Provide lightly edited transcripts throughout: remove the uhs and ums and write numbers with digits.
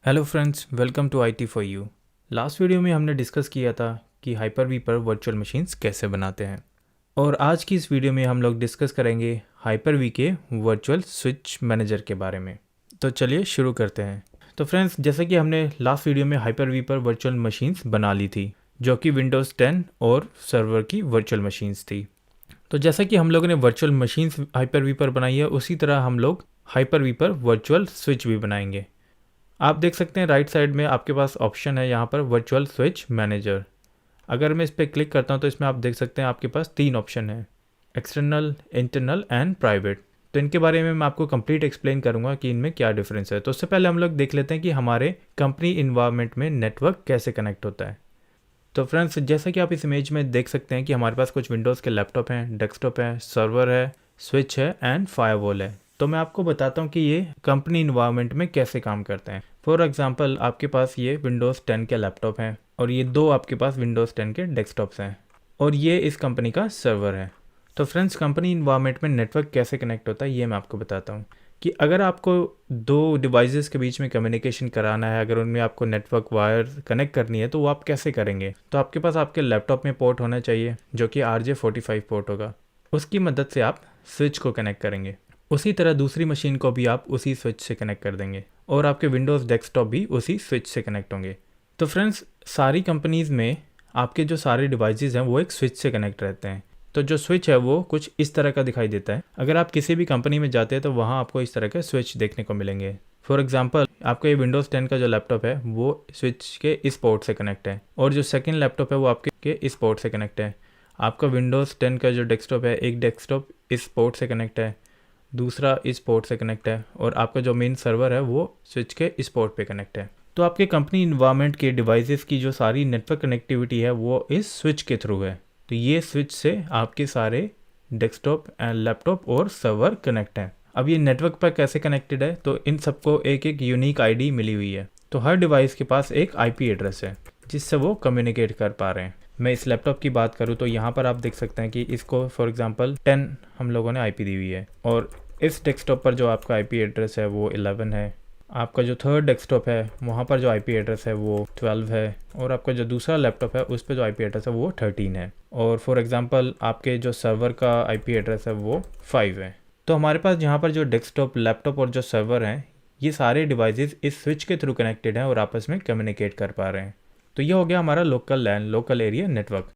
Hello friends, welcome to IT for you. Last video में हमने discuss किया था कि हाइपर-वी पर वर्चुअल मशीन्स कैसे बनाते हैं, और आज की इस वीडियो में हम लोग डिस्कस करेंगे हाइपर-वी के वर्चुअल स्विच मैनेजर के बारे में। तो चलिए शुरू करते हैं। तो फ्रेंड्स, जैसे कि हमने लास्ट वीडियो में हाइपर-वी पर वर्चुअल मशीन्स बना ली थी, जो कि विंडोज़ 10 और सर्वर की वर्चुअल मशीन्स थी। तो जैसा कि हम लोगों ने वर्चुअल मशीन्स हाइपर-वी पर बनाई है, उसी तरह हम लोग हाइपर-वी पर वर्चुअल स्विच भी बनाएंगे। आप देख सकते हैं राइट साइड में आपके पास ऑप्शन है यहाँ पर वर्चुअल स्विच मैनेजर। अगर मैं इस पर क्लिक करता हूँ तो इसमें आप देख सकते हैं आपके पास 3 ऑप्शन है, एक्सटर्नल, इंटरनल एंड प्राइवेट। तो इनके बारे में मैं आपको कंप्लीट एक्सप्लेन करूँगा कि इनमें क्या डिफरेंस है। तो उससे पहले हम लोग देख लेते हैं कि हमारे कंपनी इन्वायरमेंट में नेटवर्क कैसे कनेक्ट होता है। तो फ्रेंड्स, जैसा कि आप इस इमेज में देख सकते हैं कि हमारे पास कुछ विंडोज़ के लैपटॉप हैं, डेस्कटॉप है, सर्वर है, स्विच है एंड फायरवॉल है। तो मैं आपको बताता हूँ कि ये कंपनी इन्वायरमेंट में कैसे काम करते हैं। फॉर एग्जांपल, आपके पास ये विंडोज़ 10 के लैपटॉप हैं और ये 2 आपके पास विंडोज़ 10 के डेस्कटॉप्स हैं और ये इस कंपनी का सर्वर है। तो फ्रेंड्स, कंपनी इन्वायरमेंट में नेटवर्क कैसे कनेक्ट होता है ये मैं आपको बताता हूँ कि अगर आपको 2 डिवाइसेस के बीच में कम्युनिकेशन कराना है, अगर उनमें आपको नेटवर्क वायर कनेक्ट करनी है तो वो आप कैसे करेंगे। तो आपके पास आपके लैपटॉप में पोर्ट होना चाहिए जो कि RJ45 पोर्ट होगा। उसकी मदद से आप स्विच को कनेक्ट करेंगे। उसी तरह दूसरी मशीन को भी आप उसी स्विच से कनेक्ट कर देंगे और आपके विंडोज़ डेस्कटॉप भी उसी स्विच से कनेक्ट होंगे। तो फ्रेंड्स, सारी कंपनीज़ में आपके जो सारे डिवाइसेस हैं वो एक स्विच से कनेक्ट रहते हैं। तो जो स्विच है वो कुछ इस तरह का दिखाई देता है। अगर आप किसी भी कंपनी में जाते हैं तो वहाँ आपको इस तरह के स्विच देखने को मिलेंगे। फॉर एग्जांपल, आपका ये विंडोज़ 10 का जो लैपटॉप है वो स्विच के इस पोर्ट से कनेक्ट है और जो सेकंड लैपटॉप है वो आपके इस पोर्ट से कनेक्ट है। आपका विंडोज़ 10 का जो डेस्कटॉप है, एक डेस्कटॉप इस पोर्ट से कनेक्ट है, दूसरा इस पोर्ट से कनेक्ट है और आपका जो मेन सर्वर है वो स्विच के इस पोर्ट पे कनेक्ट है। तो आपके कंपनी इन्वायरमेंट के डिवाइसेस की जो सारी नेटवर्क कनेक्टिविटी है वो इस स्विच के थ्रू है। तो ये स्विच से आपके सारे डेस्कटॉप एंड लैपटॉप और सर्वर कनेक्ट हैं। अब ये नेटवर्क पर कैसे कनेक्टेड है, तो इन सबको एक एक यूनिक आईडी मिली हुई है। तो हर डिवाइस के पास एक आईपी एड्रेस है जिससे वो कम्युनिकेट कर पा रहे हैं। मैं इस लैपटॉप की बात करूँ तो यहाँ पर आप देख सकते हैं कि इसको फॉर एग्जांपल 10 हम लोगों ने आईपी दी हुई है और इस डेस्कटॉप पर जो आपका आईपी एड्रेस है वो 11 है। आपका जो थर्ड डेस्कटॉप है वहाँ पर जो आईपी एड्रेस है वो 12 है और आपका जो दूसरा लैपटॉप है उस पर जो आईपी एड्रेस है वो 13 है और फॉर एग्जांपल आपके जो सर्वर का आईपी एड्रेस है वो 5 है। तो हमारे पास यहाँ पर जो डेस्कटॉप, लैपटॉप और जो सर्वर हैं, ये सारे डिवाइसेस इस स्विच के थ्रू कनेक्टेड हैं और आपस में कम्युनिकेट कर पा रहे हैं। तो ये हो गया हमारा लोकल लैन, लोकल एरिया नेटवर्क।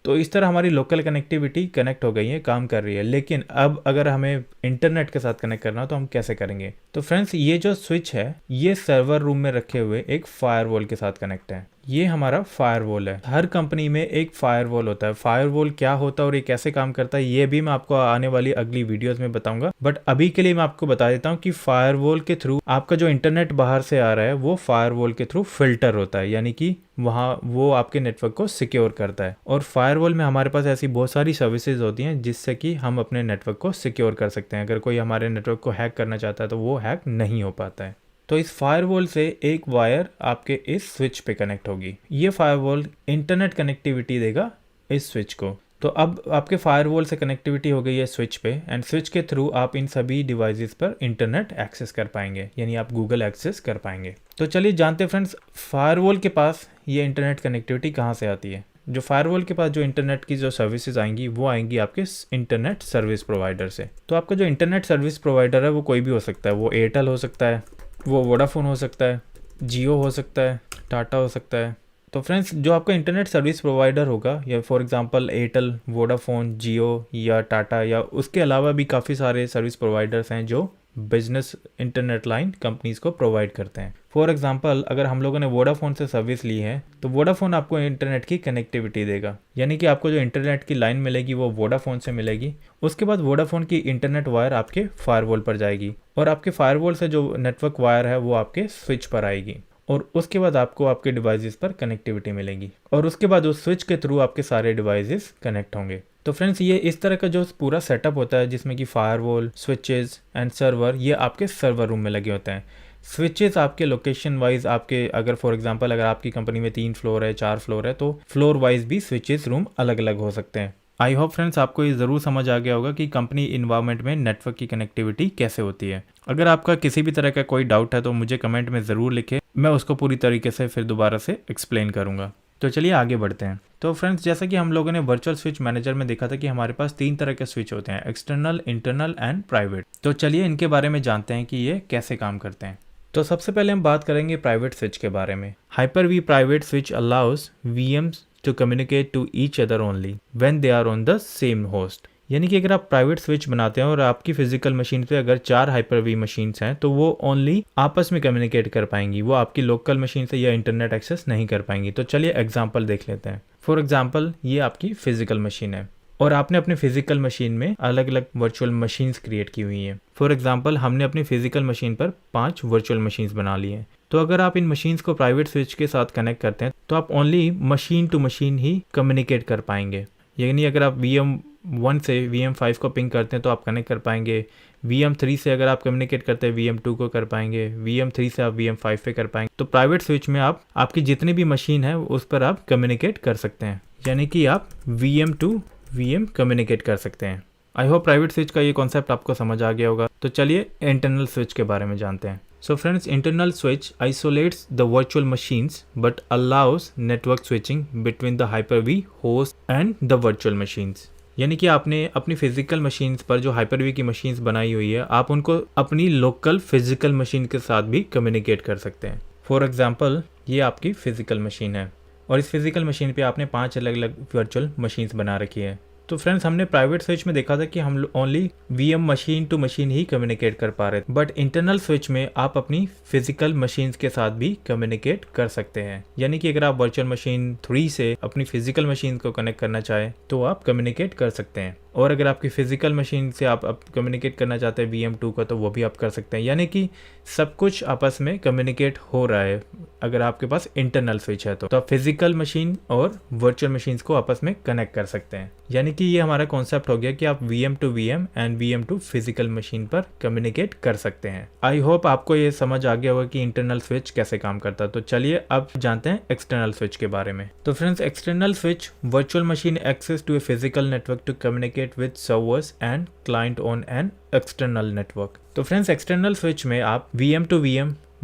तो इस तरह हमारी लोकल कनेक्टिविटी कनेक्ट हो गई है, काम कर रही है। लेकिन अब अगर हमें इंटरनेट के साथ कनेक्ट करना हो तो हम कैसे करेंगे। तो फ्रेंड्स, ये जो स्विच है ये सर्वर रूम में रखे हुए एक फायरवॉल के साथ कनेक्ट है। ये हमारा फायरवॉल है। हर कंपनी में एक फायरवॉल होता है। फायरवॉल क्या होता है और ये कैसे काम करता है ये भी मैं आपको आने वाली अगली वीडियोस में बताऊंगा, बट अभी के लिए मैं आपको बता देता हूँ कि फायरवॉल के थ्रू आपका जो इंटरनेट बाहर से आ रहा है वो फायरवॉल के थ्रू फिल्टर होता है, यानी कि वहाँ वो आपके नेटवर्क को सिक्योर करता है। और फायरवॉल में हमारे पास ऐसी बहुत सारी सर्विसेज होती हैं जिससे कि हम अपने नेटवर्क को सिक्योर कर सकते हैं। अगर कोई हमारे नेटवर्क को हैक करना चाहता है तो वो हैक नहीं हो पाता है। तो इस फायरवॉल से एक वायर आपके इस स्विच पे कनेक्ट होगी। ये फायरवॉल इंटरनेट कनेक्टिविटी देगा इस स्विच को। तो अब आपके फायरवॉल से कनेक्टिविटी हो गई है स्विच पे एंड स्विच के थ्रू आप इन सभी डिवाइसेस पर इंटरनेट एक्सेस कर पाएंगे, यानी आप गूगल एक्सेस कर पाएंगे। तो चलिए जानते हैं फ्रेंड्स, फायरवॉल के पास ये इंटरनेट कनेक्टिविटी कहाँ से आती है। जो फायरवॉल के पास जो इंटरनेट की जो सर्विसेज आएंगी वो आएंगी आपके इंटरनेट सर्विस प्रोवाइडर से। तो आपका जो इंटरनेट सर्विस प्रोवाइडर है वो कोई भी हो सकता है। वो एयरटेल हो सकता है, वो वोडाफोन हो सकता है, जियो हो सकता है, टाटा हो सकता है। तो फ्रेंड्स, जो आपका इंटरनेट सर्विस प्रोवाइडर होगा, या फॉर एग्जांपल एयरटेल, वोडाफोन, जियो या टाटा, या उसके अलावा भी काफ़ी सारे सर्विस प्रोवाइडर्स हैं जो बिजनेस इंटरनेट लाइन कंपनीज़ को प्रोवाइड करते हैं। फॉर एग्जांपल, अगर हम लोगों ने वोडाफोन से सर्विस ली है तो वोडाफोन आपको इंटरनेट की कनेक्टिविटी देगा, यानी कि आपको जो इंटरनेट की लाइन मिलेगी वो वोडाफोन से मिलेगी। उसके बाद वोडाफोन की इंटरनेट वायर आपके फायरवॉल पर जाएगी और आपके फायरवॉल से जो नेटवर्क वायर है वो आपके स्विच पर आएगी और उसके बाद आपको आपके डिवाइसेस पर कनेक्टिविटी मिलेगी और उसके बाद उस स्विच के थ्रू आपके सारे डिवाइसेस कनेक्ट होंगे। तो फ्रेंड्स, ये इस तरह का जो पूरा सेटअप होता है जिसमें कि फायरवॉल, स्विचेस एंड सर्वर, ये आपके सर्वर रूम में लगे होते हैं। स्विचेस आपके लोकेशन वाइज, आपके अगर फॉर एग्जांपल अगर आपकी कंपनी में 3 फ्लोर है, 4 फ्लोर है, तो फ्लोर वाइज भी स्विचेस रूम अलग अलग हो सकते हैं। आई होप फ्रेंड्स आपको ये ज़रूर समझ आ गया होगा कि कंपनी इन्वायरमेंट में नेटवर्क की कनेक्टिविटी कैसे होती है। अगर आपका किसी भी तरह का कोई डाउट है तो मुझे कमेंट में ज़रूर लिखें, मैं उसको पूरी तरीके से फिर दोबारा से एक्सप्लेन करूँगा। तो चलिए आगे बढ़ते हैं। तो फ्रेंड्स, जैसा कि हम लोगों ने वर्चुअल स्विच मैनेजर में देखा था कि हमारे पास 3 तरह के स्विच होते हैं, एक्सटर्नल, इंटरनल एंड प्राइवेट। तो चलिए इनके बारे में जानते हैं कि ये कैसे काम करते हैं। तो सबसे पहले हम बात करेंगे प्राइवेट स्विच के बारे में। Hyper-V private switch allows VMs to communicate to each other only when they are on the same host. यानी कि अगर आप प्राइवेट स्विच बनाते हैं और आपकी फिजिकल मशीन पे अगर 4 Hyper-V मशीन्स हैं तो वो ओनली आपस में कम्युनिकेट कर पाएंगी, वो आपकी लोकल मशीन से या इंटरनेट एक्सेस नहीं कर पाएंगी। तो चलिए एग्जांपल देख लेते हैं। फॉर एग्जांपल, ये आपकी फिजिकल मशीन है और आपने अपने फिजिकल मशीन में अलग अलग वर्चुअल मशीन्स क्रिएट की हुई हैं। फॉर एग्जांपल, हमने अपनी फिजिकल मशीन पर 5 वर्चुअल मशीन्स बना ली हैं। तो अगर आप इन मशीन्स को प्राइवेट स्विच के साथ कनेक्ट करते हैं तो आप ओनली मशीन टू मशीन ही कम्युनिकेट कर पाएंगे। यानी अगर आप VM1 से VM5 को पिंग करते हैं तो आप कनेक्ट कर पाएंगे, VM3 से अगर आप कम्युनिकेट करते हैं VM2 को कर पाएंगे, VM3 से आप VM5 पे कर पाएंगे। तो प्राइवेट स्विच में आप आपकी जितनी भी मशीन है उस पर आप कम्युनिकेट कर सकते हैं, यानी कि आप VM टू VM कम्युनिकेट कर सकते हैं। आई होप प्राइवेट स्विच का ये कॉन्सेप्ट आपको समझ आ गया होगा। तो चलिए इंटरनल स्विच के बारे में जानते हैं। So friends, internal switch isolates the virtual machines but allows network switching between the Hyper-V host and the virtual machines। यानी कि आपने अपनी फिजिकल मशीन्स पर जो Hyper-V की मशीन्स बनाई हुई है, आप उनको अपनी लोकल फिजिकल मशीन के साथ भी कम्युनिकेट कर सकते हैं। फॉर एग्जांपल, ये आपकी फिजिकल मशीन है और इस फिजिकल मशीन पे आपने 5 अलग अलग वर्चुअल मशीन्स बना रखी है। तो फ्रेंड्स, हमने प्राइवेट स्विच में देखा था कि हम only VM machine to machine ही कम्युनिकेट कर पा रहे थे, बट इंटरनल स्विच में आप अपनी फिजिकल मशीन्स के साथ भी कम्युनिकेट कर सकते हैं। यानी कि अगर आप वर्चुअल मशीन 3 से अपनी फिजिकल मशीन को कनेक्ट करना चाहें तो आप कम्युनिकेट कर सकते हैं, और अगर आपकी फिजिकल मशीन से आप कम्युनिकेट करना चाहते हैं VM2 का तो वो भी आप कर सकते हैं। यानी कि सब कुछ आपस में कम्युनिकेट हो रहा है अगर आपके पास इंटरनल स्विच है तो आप फिजिकल मशीन और वर्चुअल मशीन्स को आपस में कनेक्ट कर सकते हैं। यानी कि ये हमारा कॉन्सेप्ट हो गया कि आप VM to VM and VM to physical machine पर कम्युनिकेट कर सकते हैं। आई होप आपको ये समझ आ गया होगा कि इंटरनल स्विच कैसे काम करता है। तो चलिए अब जानते हैं एक्सटर्नल स्विच के बारे में। तो friends, external switch virtual machine access to a physical network to communicate with servers and client on an external network. तो फ्रेंड्स, एक्सटर्नल स्विच में आप VM to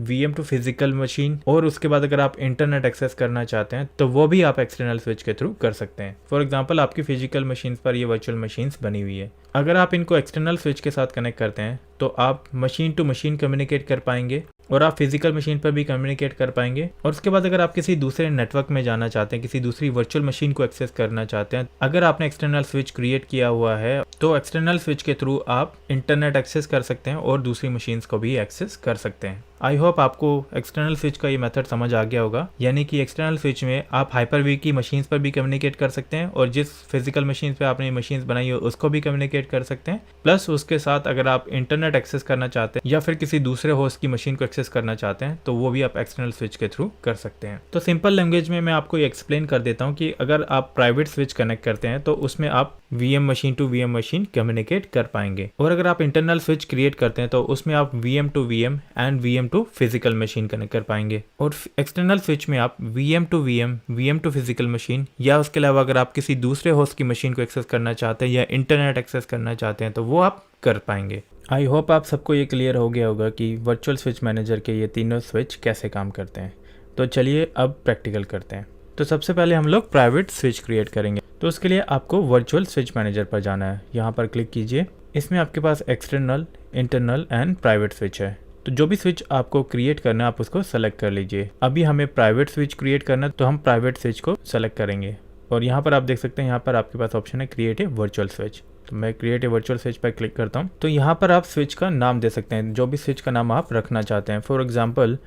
VM to physical machine और उसके बाद अगर आप इंटरनेट एक्सेस करना चाहते हैं तो वो भी आप एक्सटर्नल स्विच के थ्रू कर सकते हैं। फॉर एग्जांपल, आपकी फिजिकल मशीन पर ये वर्चुअल मशीन्स बनी हुई है, अगर आप इनको एक्सटर्नल स्विच के साथ कनेक्ट करते हैं तो आप मशीन टू मशीन कम्युनिकेट कर पाएंगे और आप फिजिकल मशीन पर भी कम्युनिकेट कर पाएंगे। और उसके बाद अगर आप किसी दूसरे नेटवर्क में जाना चाहते हैं, किसी दूसरी वर्चुअल मशीन को एक्सेस करना चाहते हैं, अगर आपने एक्सटर्नल स्विच क्रिएट किया हुआ है तो एक्सटर्नल स्विच के थ्रू आप इंटरनेट एक्सेस कर सकते हैं और दूसरी मशीन्स को भी एक्सेस कर सकते हैं। आई होप आपको एक्सटर्नल स्विच का ये मेथड समझ आ गया होगा। यानी कि एक्सटर्नल स्विच में आप Hyper-V की मशीन्स पर भी कम्युनिकेट कर सकते हैं और जिस फिजिकल मशीन पे आपने मशीन्स बनाई हो उसको भी कम्युनिकेट कर सकते हैं, प्लस उसके साथ अगर आप इंटरनेट एक्सेस करना चाहते हैं या फिर किसी दूसरे होस्ट की मशीन को एक्सेस करना चाहते हैं तो वो भी आप एक्सटर्नल स्विच के थ्रू कर सकते हैं। तो सिंपल लैंग्वेज में मैं आपको ये एक्सप्लेन कर देता हूँ कि अगर आप प्राइवेट स्विच कनेक्ट करते हैं तो उसमें आप VM machine to VM machine communicate कर पाएंगे, और अगर आप इंटरनल स्विच क्रिएट करते हैं तो उसमें आप VM to VM and VM to physical machine connect कर पाएंगे। और एक्सटर्नल स्विच में आप VM to VM to physical machine या उसके अलावा अगर आप किसी दूसरे होस्ट की मशीन को एक्सेस करना चाहते हैं या इंटरनेट एक्सेस करना चाहते हैं तो वो आप कर पाएंगे। आई होप आप सबको ये क्लियर हो गया होगा कि वर्चुअल स्विच मैनेजर के ये तीनों स्विच कैसे काम करते हैं। तो चलिए अब प्रैक्टिकल करते हैं। तो सबसे पहले हम लोग प्राइवेट स्विच क्रिएट करेंगे। तो उसके लिए आपको वर्चुअल स्विच मैनेजर पर जाना है, यहाँ पर क्लिक कीजिए। इसमें आपके पास external, internal and private switch है। तो जो भी स्विच आपको क्रिएट करना है आप उसको सेलेक्ट कर लीजिए। अभी हमें प्राइवेट स्विच क्रिएट करना है तो हम प्राइवेट स्विच को सेलेक्ट करेंगे और यहाँ पर आप देख सकते हैं यहाँ पर आपके पास ऑप्शन है क्रिएट ए वर्चुअल स्विच। तो मैं क्रिएट ए वर्चुअल स्विच पर क्लिक करता हूँ। तो यहाँ पर आप स्विच का नाम दे सकते हैं, जो भी स्विच का नाम आप रखना चाहते हैं। फॉर एग्जाम्पल,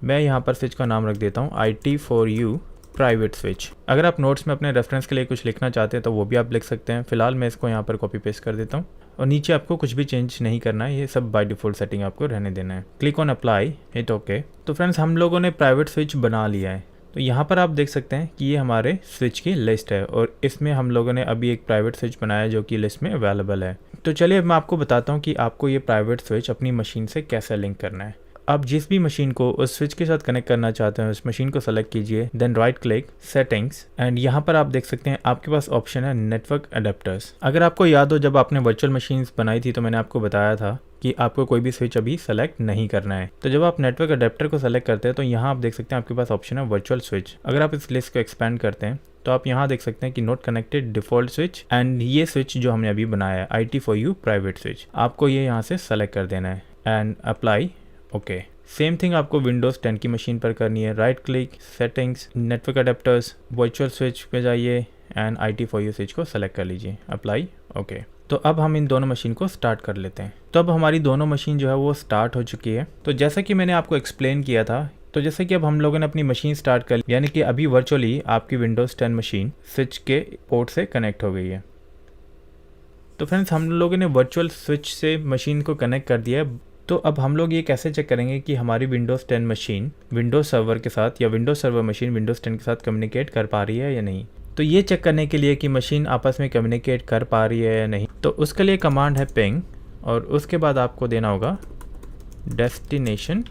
मैं यहाँ पर स्विच का नाम रख देता हूँ IT4U प्राइवेट स्विच। अगर आप नोट्स में अपने रेफरेंस के लिए कुछ लिखना चाहते हैं तो वो भी आप लिख सकते हैं। फिलहाल मैं इसको यहाँ पर कॉपी पेस्ट कर देता हूँ और नीचे आपको कुछ भी चेंज नहीं करना है, ये सब बाय डिफ़ॉल्ट सेटिंग आपको रहने देना है। Click on apply, hit okay. तो फ्रेंड्स, हम लोगों ने प्राइवेट स्विच बना लिया है। तो यहाँ पर आप देख सकते हैं कि ये हमारे स्विच की लिस्ट है और इसमें हम लोगों ने अभी एक प्राइवेट स्विच बनाया जो कि लिस्ट में अवेलेबल है। तो चलिए मैं आपको बताता हूँ कि आपको ये प्राइवेट स्विच अपनी मशीन से कैसे लिंक करना है। आप जिस भी मशीन को उस स्विच के साथ कनेक्ट करना चाहते हैं उस मशीन को सेलेक्ट कीजिए, then right click settings and यहाँ पर आप देख सकते हैं आपके पास ऑप्शन है नेटवर्क अडेप्टर्स। अगर आपको याद हो जब आपने वर्चुअल मशीन्स बनाई थी तो मैंने आपको बताया था कि आपको कोई भी स्विच अभी सेलेक्ट नहीं करना है। तो जब आप नेटवर्क अडेप्टर को सेलेक्ट करते हैं तो यहाँ आप देख सकते हैं आपके पास ऑप्शन है वर्चुअल स्विच। अगर आप इस लिस्ट को एक्सपैंड करते हैं तो आप यहाँ देख सकते हैं कि not connected default switch and ये स्विच जो हमने अभी बनाया है IT4U प्राइवेट स्विच, आपको ये यहाँ से सेलेक्ट कर देना है and apply okay. Same thing आपको विंडोज़ 10 की मशीन पर करनी है। Right click settings network adapters virtual switch पे जाइए एंड IT4U स्विच को सेलेक्ट कर लीजिए, अप्लाई ओके। तो अब हम इन दोनों मशीन को स्टार्ट कर लेते हैं। तो अब हमारी दोनों मशीन जो है वो स्टार्ट हो चुकी है। तो जैसा कि मैंने आपको एक्सप्लेन किया था, तो जैसे कि अब हम लोगों ने अपनी मशीन स्टार्ट कर ली, यानी कि अभी वर्चुअली आपकी विंडोज़ 10 मशीन स्विच के पोर्ट से कनेक्ट हो गई है। तो फ्रेंड्स हम लोगों ने वर्चुअल स्विच से मशीन को कनेक्ट कर दिया है। तो अब हम लोग ये कैसे चेक करेंगे कि हमारी विंडोज़ 10 मशीन विंडोज़ सर्वर के साथ या विंडोज़ सर्वर मशीन विंडोज़ 10 के साथ कम्युनिकेट कर पा रही है या नहीं। तो ये चेक करने के लिए कि मशीन आपस में कम्युनिकेट कर पा रही है या नहीं, तो उसके लिए कमांड है पिंग और उसके बाद आपको देना होगा destination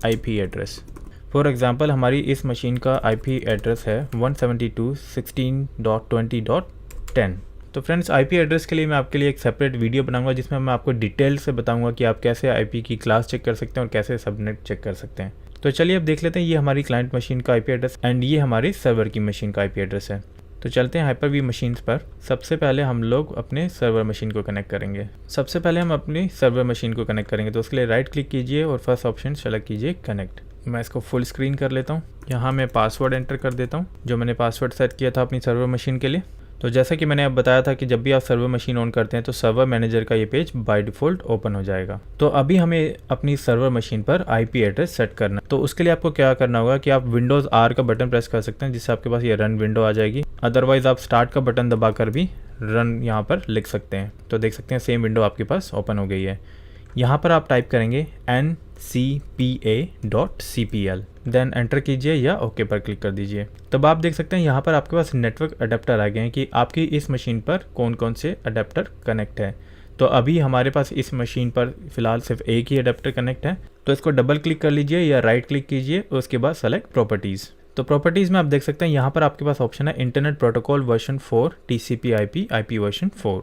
IP address. For example हमारी इस मशीन का IP एड्रेस है 172.16.20.10। तो फ्रेंड्स IP एड्रेस के लिए मैं आपके लिए एक सेपरेट वीडियो बनाऊंगा जिसमें मैं आपको डिटेल से बताऊंगा कि आप कैसे IP की क्लास चेक कर सकते हैं और कैसे सबनेट चेक कर सकते हैं। तो चलिए अब देख लेते हैं, ये हमारी क्लाइंट मशीन का IP एड्रेस एंड ये हमारी सर्वर की मशीन का IP एड्रेस है। तो चलते हैं हाइपर-वी मशीन्स पर। सबसे पहले हम लोग अपने सर्वर मशीन को कनेक्ट करेंगे। सबसे पहले हम अपनी सर्वर मशीन को कनेक्ट करेंगे, तो उसके लिए राइट क्लिक कीजिए और फर्स्ट ऑप्शन सेलेक्ट कीजिए कनेक्ट। मैं इसको फुल स्क्रीन कर लेता हूँ। यहाँ मैं पासवर्ड एंटर कर देता हूँ जो मैंने पासवर्ड सेट किया था अपनी सर्वर मशीन के लिए। तो जैसा कि मैंने अब बताया था कि जब भी आप सर्वर मशीन ऑन करते हैं तो सर्वर मैनेजर का ये पेज बाय डिफ़ॉल्ट ओपन हो जाएगा। तो अभी हमें अपनी सर्वर मशीन पर IP एड्रेस सेट करना है। तो उसके लिए आपको क्या करना होगा कि आप विंडोज़ R का बटन प्रेस कर सकते हैं जिससे आपके पास ये रन विंडो आ जाएगी। अदरवाइज़ आप स्टार्ट का बटन दबाकर भी रन यहाँ पर लिख सकते हैं। तो देख सकते हैं सेम विंडो आपके पास ओपन हो गई है। यहाँ पर आप टाइप करेंगे ncpa.cpl, देन एंटर कीजिए या ओके पर क्लिक कर दीजिए। तब आप देख सकते हैं यहाँ पर आपके पास नेटवर्क अडेप्टर आ गए हैं कि आपकी इस मशीन पर कौन कौन से अडेप्टर कनेक्ट है। तो अभी हमारे पास इस मशीन पर फिलहाल सिर्फ एक ही अडेप्टर कनेक्ट है, तो इसको डबल क्लिक कर लीजिए या राइट क्लिक कीजिए, उसके बाद सेलेक्ट प्रॉपर्टीज़। तो प्रॉपर्टीज़ में आप देख सकते हैं यहाँ पर आपके पास ऑप्शन है internet protocol version 4 TCP/IP IP version 4,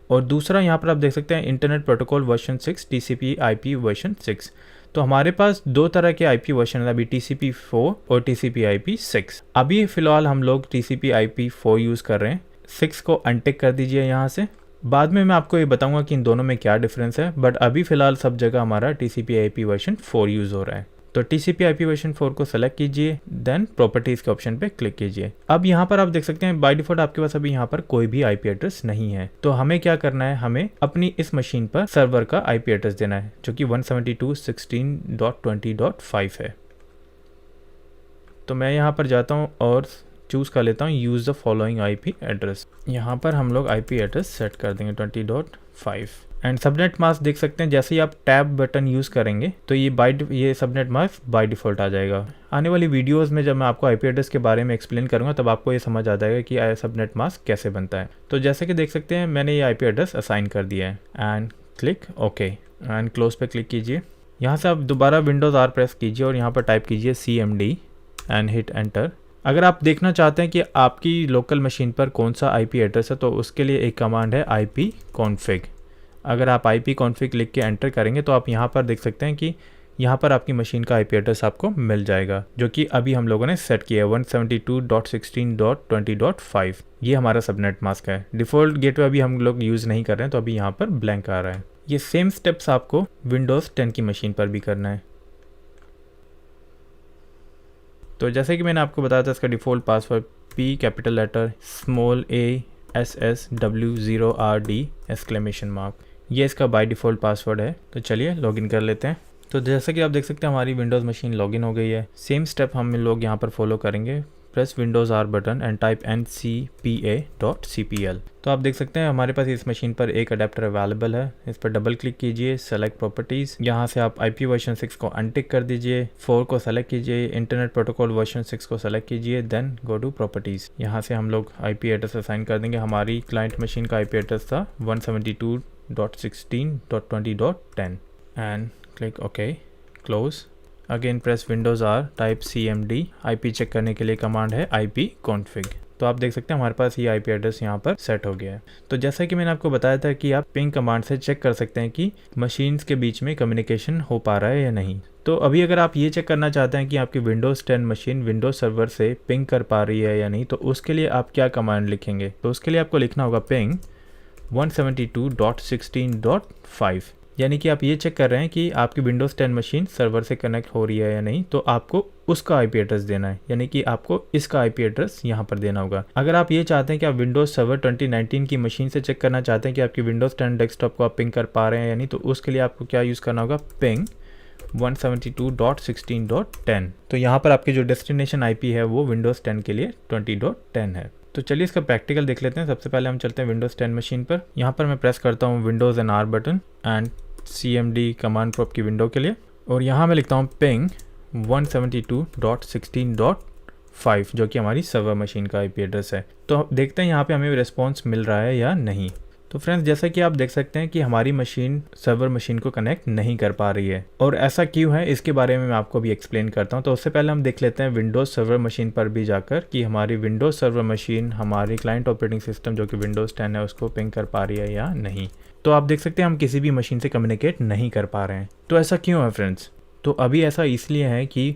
और दूसरा यहाँ पर आप देख सकते हैं internet protocol version 6 TCP/IP version 6। तो हमारे पास दो तरह के IP वर्जन है अभी, TCP4 और TCP/IP6। अभी फ़िलहाल हम लोग TCP/IP4 यूज़ कर रहे हैं। 6 को अनटिक कर दीजिए यहाँ से। बाद में मैं आपको ये बताऊंगा कि इन दोनों में क्या डिफरेंस है, बट अभी फ़िलहाल सब जगह हमारा TCP/IP वर्जन 4 यूज़ हो रहा है। तो TCP/IP वर्जन 4 को सेलेक्ट कीजिए, देन प्रॉपर्टीज़ के ऑप्शन पे क्लिक कीजिए। अब यहाँ पर आप देख सकते हैं बाय डिफ़ॉल्ट आपके पास अभी यहाँ पर कोई भी IP एड्रेस नहीं है। तो हमें क्या करना है, हमें अपनी इस मशीन पर सर्वर का IP एड्रेस देना है जो कि 172.16.20.5 है। तो मैं यहाँ पर जाता हूँ और चूज़ कर लेता हूँ use the following IP address. यहाँ पर हम लोग IP एड्रेस सेट कर देंगे 20.5 एंड सबनेट मास्क देख सकते हैं जैसे ही आप टैब बटन यूज़ करेंगे तो ये सबनेट मास्क बाय डिफ़ॉल्ट आ जाएगा। आने वाली वीडियोस में जब मैं आपको IP एड्रेस के बारे में एक्सप्लेन करूँगा तब आपको ये समझ आ जाएगा कि सबनेट मास्क कैसे बनता है। तो जैसे कि देख सकते हैं मैंने ये IP एड्रेस असाइन कर दिया है and click okay and close पे क्लिक कीजिए। यहाँ से आप दोबारा विंडोज़ R प्रेस कीजिए और यहाँ पर टाइप कीजिए CMD एंड हिट एंटर। अगर आप देखना चाहते हैं कि आपकी लोकल मशीन पर कौन सा IP एड्रेस है तो उसके लिए एक कमांड है IP config। अगर आप IP config लिख के एंटर करेंगे तो आप यहाँ पर देख सकते हैं कि यहाँ पर आपकी मशीन का IP एड्रेस आपको मिल जाएगा जो कि अभी हम लोगों ने सेट किया है 172.16.20.5। ये हमारा सबनेट मास्क है। डिफ़ॉल्ट गेटवे अभी हम लोग यूज़ नहीं कर रहे हैं तो अभी यहाँ पर ब्लैंक आ रहा है। ये सेम स्टेप्स आपको विंडोज़ 10 की मशीन पर भी करना है। तो जैसे कि मैंने आपको बताया था इसका default password P capital letter small a SSW0RD exclamation mark, ये इसका बाय डिफ़ॉल्ट पासवर्ड है। तो चलिए लॉगिन कर लेते हैं। तो जैसे कि आप देख सकते हैं हमारी विंडोज़ मशीन लॉगिन हो गई है। सेम स्टेप हम लोग यहाँ पर फॉलो करेंगे। Press Windows R button and type ncpa.cpl। तो आप देख सकते हैं हमारे पास इस मशीन पर एक अडेप्टर अवेलेबल है। इस पर डबल क्लिक कीजिए, सेलेक्ट प्रॉपर्टीज़। यहाँ से आप IP वर्जन 6 को अनटिक कर दीजिए, 4 को सेलेक्ट कीजिए, इंटरनेट प्रोटोकॉल वर्जन 6 को सेलेक्ट कीजिए, देन गो टू प्रॉपर्टीज़। यहाँ से हम लोग IP एड्रेस असाइन कर देंगे। हमारी क्लाइंट मशीन का IP एड्रेस था 172.16.20.10 and click okay, close, again press Windows R, type cmd, IP check करने के लिए कमांड है IP config। तो आप देख सकते हैं हमारे पास ये IP एड्रेस यहाँ पर सेट हो गया है। तो जैसा कि मैंने आपको बताया था कि आप पिंग कमांड से चेक कर सकते हैं कि मशीन्स के बीच में कम्युनिकेशन हो पा रहा है या नहीं। तो अभी अगर आप ये चेक करना चाहते हैं कि आपकी विंडोज़ 10 मशीन विंडोज़ सर्वर से पिंग कर पा रही है या नहीं, तो उसके लिए आप क्या कमांड लिखेंगे? तो उसके लिए आपको लिखना होगा पिंग 172.16.5, यानी कि आप ये चेक कर रहे हैं कि आपकी विंडोज़ 10 मशीन सर्वर से कनेक्ट हो रही है या नहीं, तो आपको उसका IP एड्रेस देना है, यानी कि आपको इसका IP एड्रेस यहाँ पर देना होगा। अगर आप ये चाहते हैं कि आप विंडोज़ सर्वर 2019 की मशीन से चेक करना चाहते हैं कि आपकी विंडोज़ 10 डेस्कटॉप को आप पिंग कर पा रहे हैं या नहीं, तो उसके लिए आपको क्या यूज़ करना होगा? पिंग 172.16.10। तो यहाँ पर आपकी जो डेस्टिनेशन IP है वो विंडोज़ 10 के लिए 20.10 है। तो चलिए इसका प्रैक्टिकल देख लेते हैं। सबसे पहले हम चलते हैं विंडोज़ 10 मशीन पर। यहाँ पर मैं प्रेस करता हूँ Windows and R button and cmd command prompt की विंडो के लिए, और यहाँ मैं लिखता हूँ पिंग 172.16.5 जो कि हमारी सर्वर मशीन का IP एड्रेस है। तो देखते हैं यहाँ पे हमें रिस्पॉन्स मिल रहा है या नहीं। तो फ्रेंड्स, जैसा कि आप देख सकते हैं कि हमारी मशीन सर्वर मशीन को कनेक्ट नहीं कर पा रही है, और ऐसा क्यों है इसके बारे में मैं आपको भी एक्सप्लेन करता हूं। तो उससे पहले हम देख लेते हैं विंडोज़ सर्वर मशीन पर भी जाकर कि हमारी विंडोज़ सर्वर मशीन हमारी क्लाइंट ऑपरेटिंग सिस्टम जो कि विंडोज़ 10 है उसको पिंग कर पा रही है या नहीं। तो आप देख सकते हैं हम किसी भी मशीन से कम्युनिकेट नहीं कर पा रहे हैं। तो ऐसा क्यों है फ्रेंड्स? तो अभी ऐसा इसलिए है कि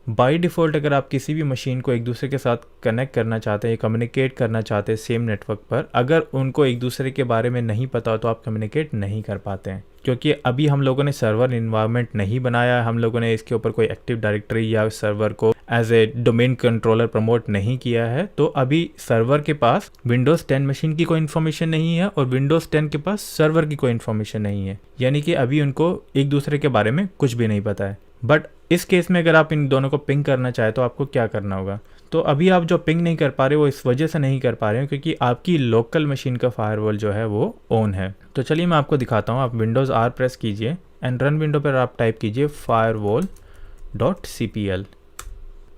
बाय डिफ़ॉल्ट अगर आप किसी भी मशीन को एक दूसरे के साथ कनेक्ट करना चाहते हैं, कम्युनिकेट करना चाहते हैं सेम नेटवर्क पर, अगर उनको एक दूसरे के बारे में नहीं पता हो तो आप कम्युनिकेट नहीं कर पाते हैं, क्योंकि अभी हम लोगों ने सर्वर इन्वायरमेंट नहीं बनाया, हम लोगों ने इसके ऊपर कोई एक्टिव डायरेक्टरी या सर्वर को as a domain controller promote नहीं किया है। तो अभी सर्वर के पास विंडोज़ 10 मशीन की कोई इन्फॉर्मेशन नहीं है और विंडोज़ 10 के पास सर्वर की कोई इन्फॉर्मेशन नहीं है, यानी कि अभी उनको एक दूसरे के बारे में कुछ भी नहीं पता है। बट इस केस में अगर आप इन दोनों को पिंग करना चाहे तो आपको क्या करना होगा? तो अभी आप जो पिंग नहीं कर पा रहे हो वो इस वजह से नहीं कर पा रहे हो क्योंकि आपकी लोकल मशीन का फायरवॉल जो है वो ऑन है। तो चलिए मैं आपको दिखाता हूँ। आप विंडोज़ R प्रेस कीजिए एंड रन विंडो पर आप टाइप कीजिए firewall.cpl।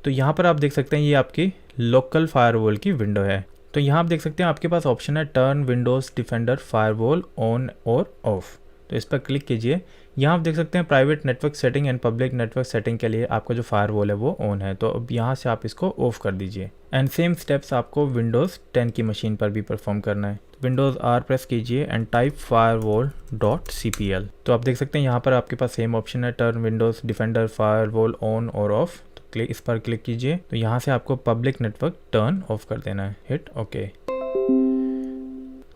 तो यहाँ पर आप देख सकते हैं ये आपकी लोकल फायरवॉल की विंडो है। तो यहाँ आप देख सकते हैं आपके पास ऑप्शन है turn Windows defender firewall on और ऑफ। तो इस पर क्लिक कीजिए। यहाँ आप देख सकते हैं private network setting and public network setting के लिए आपका जो फायरवॉल है वो ऑन है। तो अब यहाँ से आप इसको ऑफ कर दीजिए एंड सेम स्टेप्स आपको विंडोज़ 10 की मशीन पर भी परफॉर्म करना है। विंडोज़ R प्रेस कीजिए एंड टाइप firewall.cpl। तो आप देख सकते हैं यहाँ पर आपके पास सेम ऑप्शन है turn Windows defender firewall on और ऑफ। तो इस पर क्लिक कीजिए। तो यहाँ से आपको पब्लिक नेटवर्क टर्न ऑफ कर देना है, हिट ओके।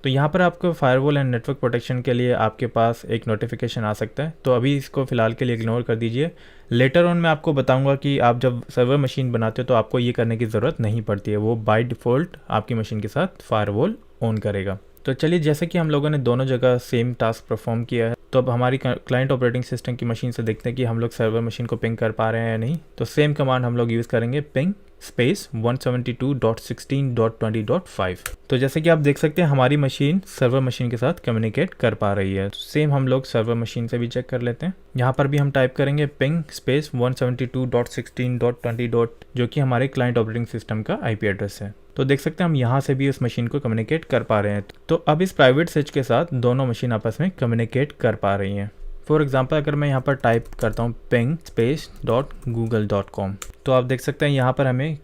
तो यहाँ पर आपको फायरवॉल एंड नेटवर्क प्रोटेक्शन के लिए आपके पास एक नोटिफिकेशन आ सकता है, तो अभी इसको फिलहाल के लिए इग्नोर कर दीजिए। लेटर ऑन मैं आपको बताऊंगा कि आप जब सर्वर मशीन बनाते हो तो आपको ये करने की ज़रूरत नहीं पड़ती है, वो बाय डिफ़ॉल्ट आपकी मशीन के साथ फायरवॉल ऑन करेगा। तो चलिए, जैसे कि हम लोगों ने दोनों जगह सेम टास्क परफॉर्म किया है, तो अब हमारी क्लाइंट ऑपरेटिंग सिस्टम की मशीन से देखते हैं कि हम लोग सर्वर मशीन को पिंग कर पा रहे हैं या नहीं। तो सेम कमांड हम लोग यूज़ करेंगे, पिंग स्पेस 172.16.20.5। तो जैसे कि आप देख सकते हैं हमारी मशीन सर्वर मशीन के साथ कम्युनिकेट कर पा रही है। सेम हम लोग सर्वर मशीन से भी चेक कर लेते हैं। यहाँ पर भी हम टाइप करेंगे पिंग स्पेस 172.16.20. जो कि हमारे क्लाइंट ऑपरेटिंग सिस्टम का IP एड्रेस है। तो देख सकते हैं हम यहाँ से भी उस मशीन को कम्युनिकेट कर पा रहे हैं। तो अब इस प्राइवेट स्विच के साथ दोनों मशीन आपस में कम्युनिकेट कर पा रही हैं। फॉर एग्जाम्पल अगर मैं यहाँ पर टाइप करता हूँ पिंग स्पेस .google.com, तो आप देख सकते हैं यहाँ पर हमें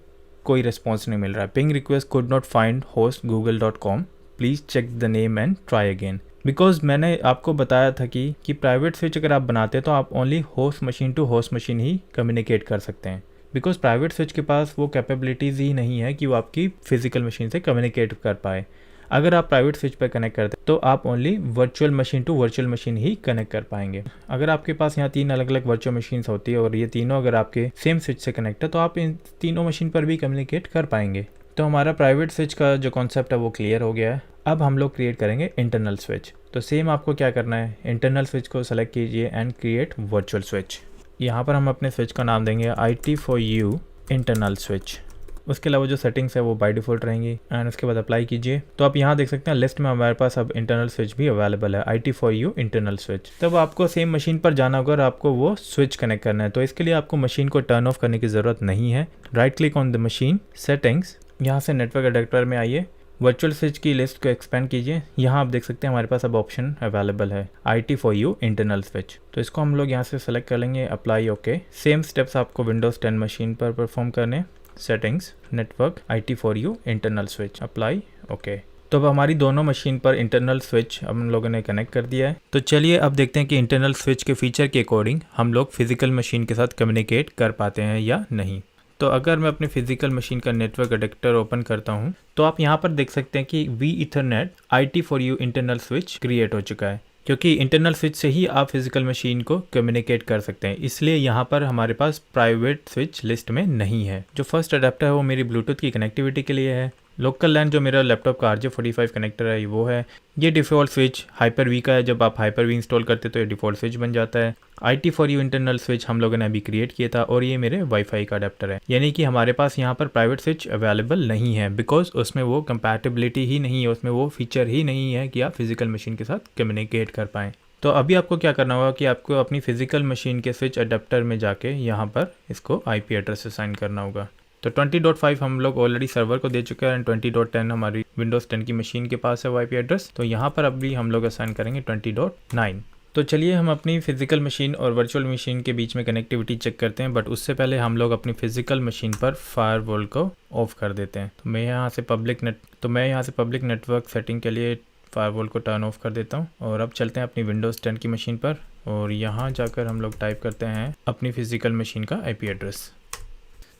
कोई रिस्पॉन्स नहीं मिल रहा है। Ping request could not find host google.com, please check the name and try again. Because मैंने आपको बताया था कि प्राइवेट स्विच अगर आप बनाते हैं तो आप only host machine to host machine ही कम्युनिकेट कर सकते हैं, बिकॉज प्राइवेट स्विच के पास वो कैपेबिलिटीज़ ही नहीं है कि वो आपकी फिजिकल मशीन से कम्युनिकेट कर पाए। अगर आप प्राइवेट स्विच पर कनेक्ट करते हैं तो आप only virtual machine to virtual machine ही कनेक्ट कर पाएंगे। अगर आपके पास यहाँ 3 अलग अलग वर्चुअल मशीन्स होती है और ये तीनों अगर आपके सेम स्विच से कनेक्ट है तो आप इन तीनों मशीन पर भी कम्युनिकेट कर पाएंगे। तो हमारा प्राइवेट स्विच का जो कॉन्सेप्ट है वो क्लियर हो गया है। अब हम लोग क्रिएट करेंगे इंटरनल स्विच। तो सेम आपको क्या करना है, इंटरनल स्विच को सेलेक्ट कीजिए एंड क्रिएट वर्चुअल स्विच। यहाँ पर हम अपने स्विच का नाम देंगे IT4U इंटरनल स्विच। उसके अलावा जो सेटिंग्स है वो बाय डिफ़ॉल्ट रहेंगी एंड उसके बाद अप्लाई कीजिए। तो आप यहाँ देख सकते हैं लिस्ट में हमारे पास अब इंटरनल स्विच भी अवेलेबल है, IT4U इंटरनल स्विच। तब आपको सेम मशीन पर जाना होगा और आपको वो स्विच कनेक्ट करना है। तो इसके लिए आपको मशीन को टर्न ऑफ करने की ज़रूरत नहीं है। Right click on the machine, settings, यहाँ से नेटवर्क अडेप्टर में आइए, वर्चुअल स्विच की लिस्ट को एक्सपेंड कीजिए। यहाँ आप देख सकते हैं हमारे पास अब ऑप्शन अवेलेबल है IT4U इंटरनल स्विच। तो इसको हम लोग यहाँ से सेलेक्ट कर लेंगे, अप्लाई ओके। सेम स्टेप्स आपको विंडोज़ 10 मशीन पर परफॉर्म करने, settings, network, IT4U internal switch, apply okay. तो अब हमारी दोनों मशीन पर इंटरनल स्विच हम लोगों ने कनेक्ट कर दिया है। तो चलिए अब देखते हैं कि इंटरनल स्विच के फीचर के अकॉर्डिंग हम लोग फिजिकल मशीन के साथ कम्युनिकेट कर पाते हैं या नहीं। तो अगर मैं अपनी फिजिकल मशीन का नेटवर्क अडेप्टर ओपन करता हूं, तो आप यहां पर देख सकते हैं कि vEthernet IT4U internal switch create हो चुका है, क्योंकि इंटरनल स्विच से ही आप फिजिकल मशीन को कम्युनिकेट कर सकते हैं। इसलिए यहाँ पर हमारे पास प्राइवेट स्विच लिस्ट में नहीं है। जो फर्स्ट अडेप्टर है वो मेरी ब्लूटूथ की कनेक्टिविटी के लिए है। लोकल लैन जो मेरा लैपटॉप का RJ45 कनेक्टर है वो है। ये डिफ़ॉल्ट स्विच हाइपर-वी का है। जब आप हाइपर-वी इंस्टॉल करते तो ये डिफ़ॉल्ट स्विच बन जाता है। IT4U इंटरनल स्विच हम लोगों ने अभी क्रिएट किया था और ये मेरे वाईफाई का अडेप्टर है। यानी कि हमारे पास यहाँ पर प्राइवेट स्विच अवेलेबल नहीं है, बिकॉज उसमें वो कंपैटिबिलिटी ही नहीं है, उसमें वो फीचर ही नहीं है कि आप फिजिकल मशीन के साथ कम्युनिकेट कर पाएँ। तो अभी आपको क्या करना होगा कि आपको अपनी फिजिकल मशीन के स्विच अडेप्टर में जाके यहाँ पर इसको IP एड्रेस असाइन करना होगा। तो 20.5 हम लोग ऑलरेडी सर्वर को दे चुके हैं एंड 20.10 हमारी विंडोज़ 10 की मशीन के पास है वो IP एड्रेस। तो यहाँ पर अभी हम लोग असाइन करेंगे 20.9। तो चलिए हम अपनी फिजिकल मशीन और वर्चुअल मशीन के बीच में कनेक्टिविटी चेक करते हैं, बट उससे पहले हम लोग अपनी फिजिकल मशीन पर फायरवॉल को ऑफ कर देते हैं। तो मैं यहाँ से पब्लिक नेटवर्क सेटिंग के लिए फायरवॉल को टर्न ऑफ कर देता हूँ और अब चलते हैं अपनी विंडोज़ 10 की मशीन पर और यहाँ जाकर हम लोग टाइप करते हैं अपनी फिजिकल मशीन का IP एड्रेस।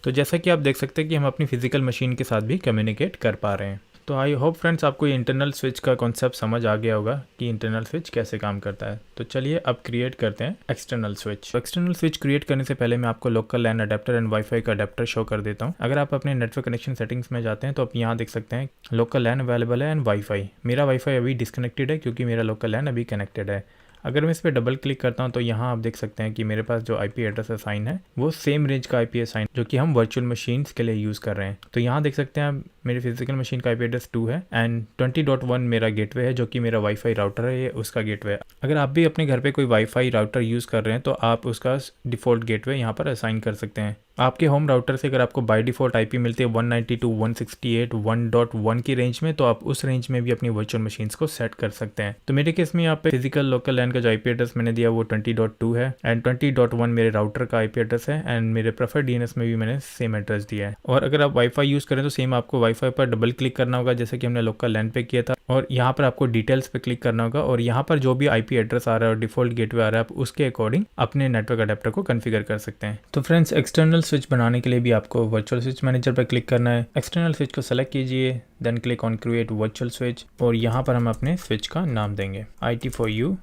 तो जैसा कि आप देख सकते हैं कि हम अपनी फिजिकल मशीन के साथ भी कम्युनिकेट कर पा रहे हैं। तो आई होप फ्रेंड्स आपको ये इंटरनल स्विच का कॉन्सेप्ट समझ आ गया होगा कि इंटरनल स्विच कैसे काम करता है। तो चलिए अब क्रिएट करते हैं external switch. External switch create करने से पहले मैं आपको local LAN adapter and wifi का अडेप्टर शो कर देता हूँ। अगर आप अपने नेटवर्क कनेक्शन सेटिंग्स में जाते हैं तो आप यहाँ देख सकते हैं लोकल लैन अवेलेबल है एंड वाईफाई। मेरा वाईफाई अभी डिस्कनेक्टेड है क्योंकि मेरा लोकल लैन अभी कनेक्टेड है। अगर मैं इस पर डबल क्लिक करता हूं तो यहाँ आप देख सकते हैं कि मेरे पास जो IP एड्रेस असाइन है वो सेम रेंज का IP असाइन जो कि हम वर्चुअल मशीन्स के लिए यूज़ कर रहे हैं। तो यहाँ देख सकते हैं आप मेरी फिजिकल मशीन का IP एड्रेस 2 है एंड 20.1 मेरा गेटवे है जो कि मेरा वाईफाई राउटर है, ये उसका गेटवे है। अगर आप भी अपने घर पे कोई वाईफाई राउटर यूज़ कर रहे हैं तो आप उसका डिफ़ॉल्ट गेटवे यहाँ पर असाइन कर सकते हैं। आपके होम राउटर से अगर आपको बाय डिफ़ॉल्ट IP मिलती है 192.168.1.1 की रेंज में, तो आप उस रेंज में भी अपनी वर्चुअल मशीन्स को सेट कर सकते हैं। तो मेरे केस में यहाँ पे फिजिकल लोकल लैन का जो IP एड्रेस मैंने दिया वो 20.2 है एंड 20.1 मेरे राउटर का IP एड्रेस है एंड मेरे प्रेफर्ड DNS में भी मैंने सेम एड्रेस दिया है। और अगर आप वाईफाई यूज़ करें तो सेम आपको वाईफाई पर डबल क्लिक करना होगा जैसे कि हमने लोकल लैन पे किया था और यहाँ पर आपको डिटेल्स पे क्लिक करना होगा और यहाँ पर जो भी IP एड्रेस आ रहा है और डिफॉल्ट गेटवे आ रहा है आप उसके अकॉर्डिंग अपने नेटवर्क अडेप्टर को कॉन्फ़िगर कर सकते हैं। तो फ्रेंड्स एक्सटर्नल स्विच बनाने के लिए भी आपको वर्चुअल स्विच मैनेजर पर क्लिक करना है। एक्सटर्नल स्विच को सेलेक्ट कीजिए, then click on create virtual switch और यहाँ पर हम अपने स्विच का नाम देंगे IT4U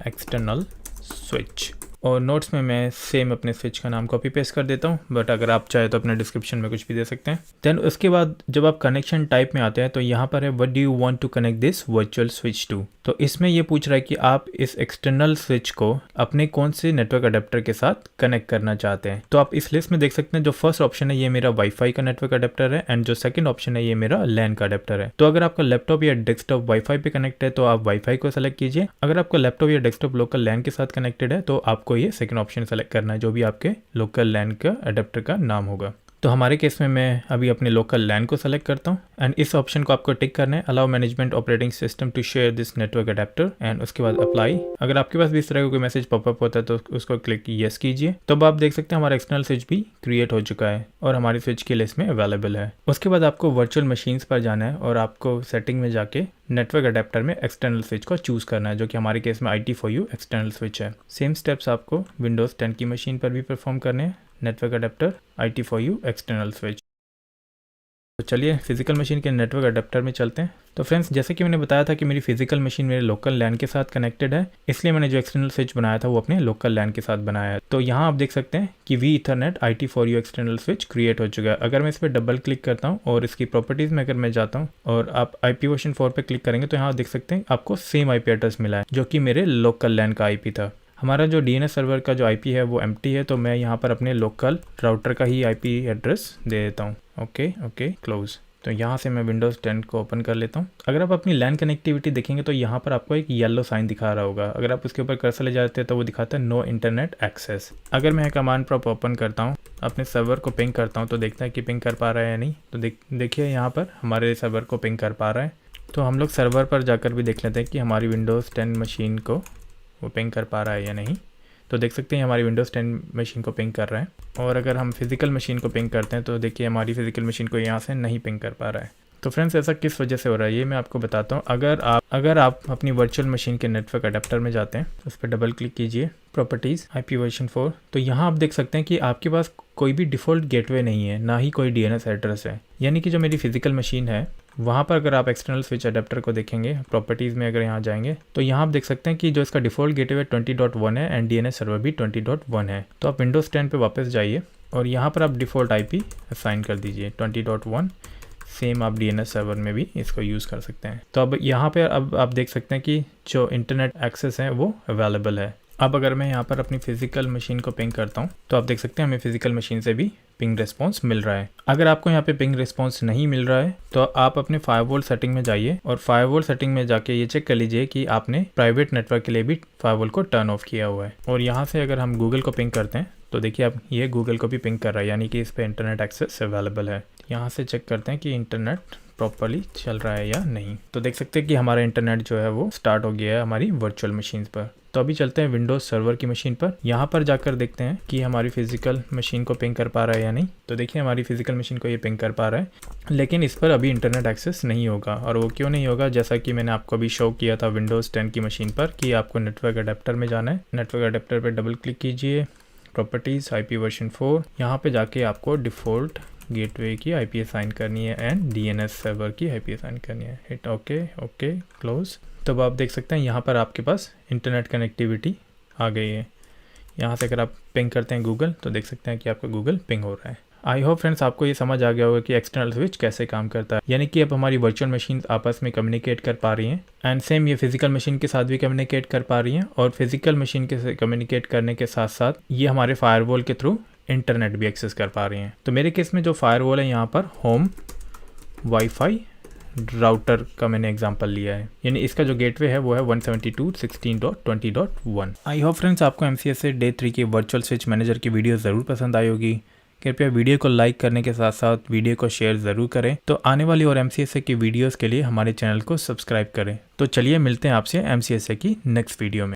एक्सटर्नल स्विच और नोट्स में मैं सेम अपने स्विच का नाम कॉपी पेस्ट कर देता हूँ, बट अगर आप चाहे तो अपने डिस्क्रिप्शन में कुछ भी दे सकते हैं। देन उसके बाद जब आप कनेक्शन टाइप में आते हैं तो यहाँ पर है what do you want to connect this virtual switch to. तो इसमें ये पूछ रहा है कि आप इस एक्सटर्नल स्विच को अपने कौन से नेटवर्क अडेप्टर के साथ कनेक्ट करना चाहते हैं। तो आप इस लिस्ट में देख सकते हैं जो फर्स्ट ऑप्शन है ये मेरा वाईफाई का नेटवर्क अडेप्टर है एंड जो सेकंड ऑप्शन है ये मेरा लैन का अडेप्टर है। तो अगर आपका लैपटॉप या डेस्कटॉप वाईफाई पे कनेक्ट है तो आप वाईफाई को सेलेक्ट कीजिए। अगर आपका लैपटॉप या डेस्कटॉप लोकल लैन के साथ कनेक्टेड है तो आपको ये सेकंड ऑप्शन सेलेक्ट करना है जो भी आपके लोकल लैन का अडेप्टर का नाम होगा। तो हमारे केस में मैं अभी अपने लोकल लैन को सेलेक्ट करता हूँ एंड इस ऑप्शन को आपको टिक करना है allow management operating system to share this network adapter and उसके बाद अप्लाई। अगर आपके पास भी इस तरह का कोई मैसेज पॉपअप होता है तो उसको क्लिक यस कीजिए। तो अब आप देख सकते हैं हमारा एक्सटर्नल स्विच भी क्रिएट हो चुका है और हमारी स्विच की लिस्ट में अवेलेबल है। उसके बाद आपको वर्चुअल मशीन्स पर जाना है और आपको सेटिंग में जाके नेटवर्क अडेप्टर में एक्सटर्नल स्विच को चूज करना है जो कि हमारे केस में IT4U एक्सटर्नल स्विच है। सेम स्टेप्स आपको विंडोज़ 10 की मशीन पर भी परफॉर्म करने हैं। Network adapter IT4U external switch. तो चलिए फिजिकल मशीन के नेटवर्क अडेप्टर में चलते हैं। तो फ्रेंड्स जैसे कि मैंने बताया था कि मेरी फिजिकल मशीन मेरे लोकल लैन के साथ कनेक्टेड है, इसलिए मैंने जो एक्सटर्नल स्विच बनाया था वो अपने लोकल लैन के साथ बनाया है। तो यहाँ आप देख सकते हैं कि vEthernet IT4U external switch create हो चुका है। अगर मैं इस पर डबल क्लिक करता हूँ और इसकी प्रॉपर्टीज़ में अगर मैं जाता हूँ और आप IPv4 पर क्लिक करेंगे तो यहाँ देख सकते हैं आपको सेम IP एड्रेस मिला है जो कि मेरे लोकल लैन का IP था। हमारा जो DNS सर्वर का जो IP है वो एम्प्टी है, तो मैं यहाँ पर अपने लोकल राउटर का ही IP एड्रेस दे देता हूँ। Okay close. तो यहाँ से मैं विंडोज़ 10 को ओपन कर लेता हूँ। अगर आप अपनी लैन कनेक्टिविटी देखेंगे तो यहाँ पर आपको एक येलो साइन दिखा रहा होगा। अगर आप उसके ऊपर कर्सर ले जाते हैं तो वो दिखाता है नो इंटरनेट एक्सेस। अगर मैं कमांड प्रॉम्प्ट ओपन करता हूँ, अपने सर्वर को पिंग करता हूँ तो देखता है कि पिंग कर पा रहा है या नहीं। तो देखिए यहाँ पर हमारे सर्वर को पिंग कर पा रहा है। तो हम लोग सर्वर पर जाकर भी देख लेते हैं कि हमारी विंडोज़ 10 मशीन को वो पिंग कर पा रहा है या नहीं। तो देख सकते हैं हमारी विंडोज़ 10 मशीन को पिंग कर रहा है। और अगर हम फिज़िकल मशीन को पिंग करते हैं तो देखिए हमारी फिज़िकल मशीन को यहाँ से नहीं पिंग कर पा रहा है। तो फ्रेंड्स ऐसा किस वजह से हो रहा है ये मैं आपको बताता हूँ। अगर आप अपनी वर्चुअल मशीन के नेटवर्क अडेप्टर में जाते हैं, उस पर डबल क्लिक कीजिए, प्रॉपर्टीज़ IP वर्जन 4। तो यहाँ आप देख सकते हैं कि आपके पास कोई भी डिफ़ॉल्ट गेटवे नहीं है, ना ही कोई DNS एड्रेस है। यानी कि जो मेरी फिज़िकल मशीन है वहाँ पर अगर आप एक्सटर्नल स्विच अडेप्टर को देखेंगे, प्रॉपर्टीज़ में अगर यहाँ जाएंगे तो यहाँ आप देख सकते हैं कि जो इसका डिफ़ॉल्ट गेटवे 20.1 है एंड DNS सर्वर भी 20.1 है। तो आप विंडोज़ 10 पे वापस जाइए और यहाँ पर आप डिफ़ॉल्ट IP असाइन कर दीजिए 20.1। सेम आप DNS सर्वर में भी इसको यूज़ कर सकते हैं। तो अब यहाँ पे अब आप देख सकते हैं कि जो इंटरनेट एक्सेस है वो अवेलेबल है। अब अगर मैं यहाँ पर अपनी फ़िज़िकल मशीन को पिंग करता हूँ तो आप देख सकते हैं हमें फ़िज़िकल मशीन से भी पिंग रिस्पॉन्स मिल रहा है। अगर आपको यहाँ पे पिंग रिस्पॉन्स नहीं मिल रहा है तो आप अपने फायरवॉल सेटिंग में जाइए और फायरवॉल सेटिंग में जाके ये चेक कर लीजिए कि आपने प्राइवेट नेटवर्क के लिए भी फायरवॉल को टर्न ऑफ किया हुआ है। और यहाँ से अगर हम गूगल को पिंग करते हैं तो देखिए अब ये गूगल को भी पिंग कर रहा है, यानी कि इस पर इंटरनेट एक्सेस अवेलेबल है। यहाँ से चेक करते हैं कि इंटरनेट प्रॉपर्ली चल रहा है या नहीं। तो देख सकते हैं कि हमारा इंटरनेट जो है वो स्टार्ट हो गया है हमारी वर्चुअल मशीन पर। तो अभी चलते हैं विंडोज़ सर्वर की मशीन पर। यहाँ पर जाकर देखते हैं कि हमारी फिज़िकल मशीन को पिंग कर पा रहा है या नहीं। तो देखिए हमारी फिज़िकल मशीन को ये पिंग कर पा रहा है, लेकिन इस पर अभी इंटरनेट एक्सेस नहीं होगा। और वो क्यों नहीं होगा, जैसा कि मैंने आपको अभी शो किया था विंडोज़ 10 की मशीन पर कि आपको नेटवर्क अडेप्टर में जाना है। नेटवर्क अडेप्टर पर डबल क्लिक कीजिए, प्रॉपर्टीज़ IP वर्जन 4। यहाँ पे जाके आपको डिफ़ॉल्ट गेटवे की IP असाइन करनी है एंड DNS सर्वर की IP असाइन करनी है। Hit okay close. तब आप देख सकते हैं यहाँ पर आपके पास इंटरनेट कनेक्टिविटी आ गई है। यहाँ से अगर आप पिंग करते हैं गूगल तो देख सकते हैं कि आपका गूगल पिंग हो रहा है। आई होप फ्रेंड्स आपको ये समझ आ गया होगा कि एक्सटर्नल स्विच कैसे काम करता है। यानी कि अब हमारी वर्चुअल मशीन आपस में कम्युनिकेट कर पा रही हैं एंड सेम ये फिजिकल मशीन के साथ भी कम्युनिकेट कर पा रही हैं। और फिजिकल मशीन के कम्युनिकेट करने के साथ साथ ये हमारे फायरवॉल के थ्रू इंटरनेट भी एक्सेस कर पा रही हैं। तो मेरे केस में जो फायरवॉल है यहाँ पर होम वाईफाई राउटर का मैंने एग्जांपल लिया है, यानी इसका जो गेटवे है वो है 172.16.20.1। आई होप फ्रेंड्स आपको MCSA डे 3 की वर्चुअल स्विच मैनेजर की वीडियो ज़रूर पसंद आई होगी। कृपया वीडियो को लाइक करने के साथ साथ वीडियो को शेयर ज़रूर करें। तो आने वाली और MCSA की वीडियोस के लिए हमारे चैनल को सब्सक्राइब करें। तो चलिए मिलते हैं आपसे MCSA की नेक्स्ट वीडियो में।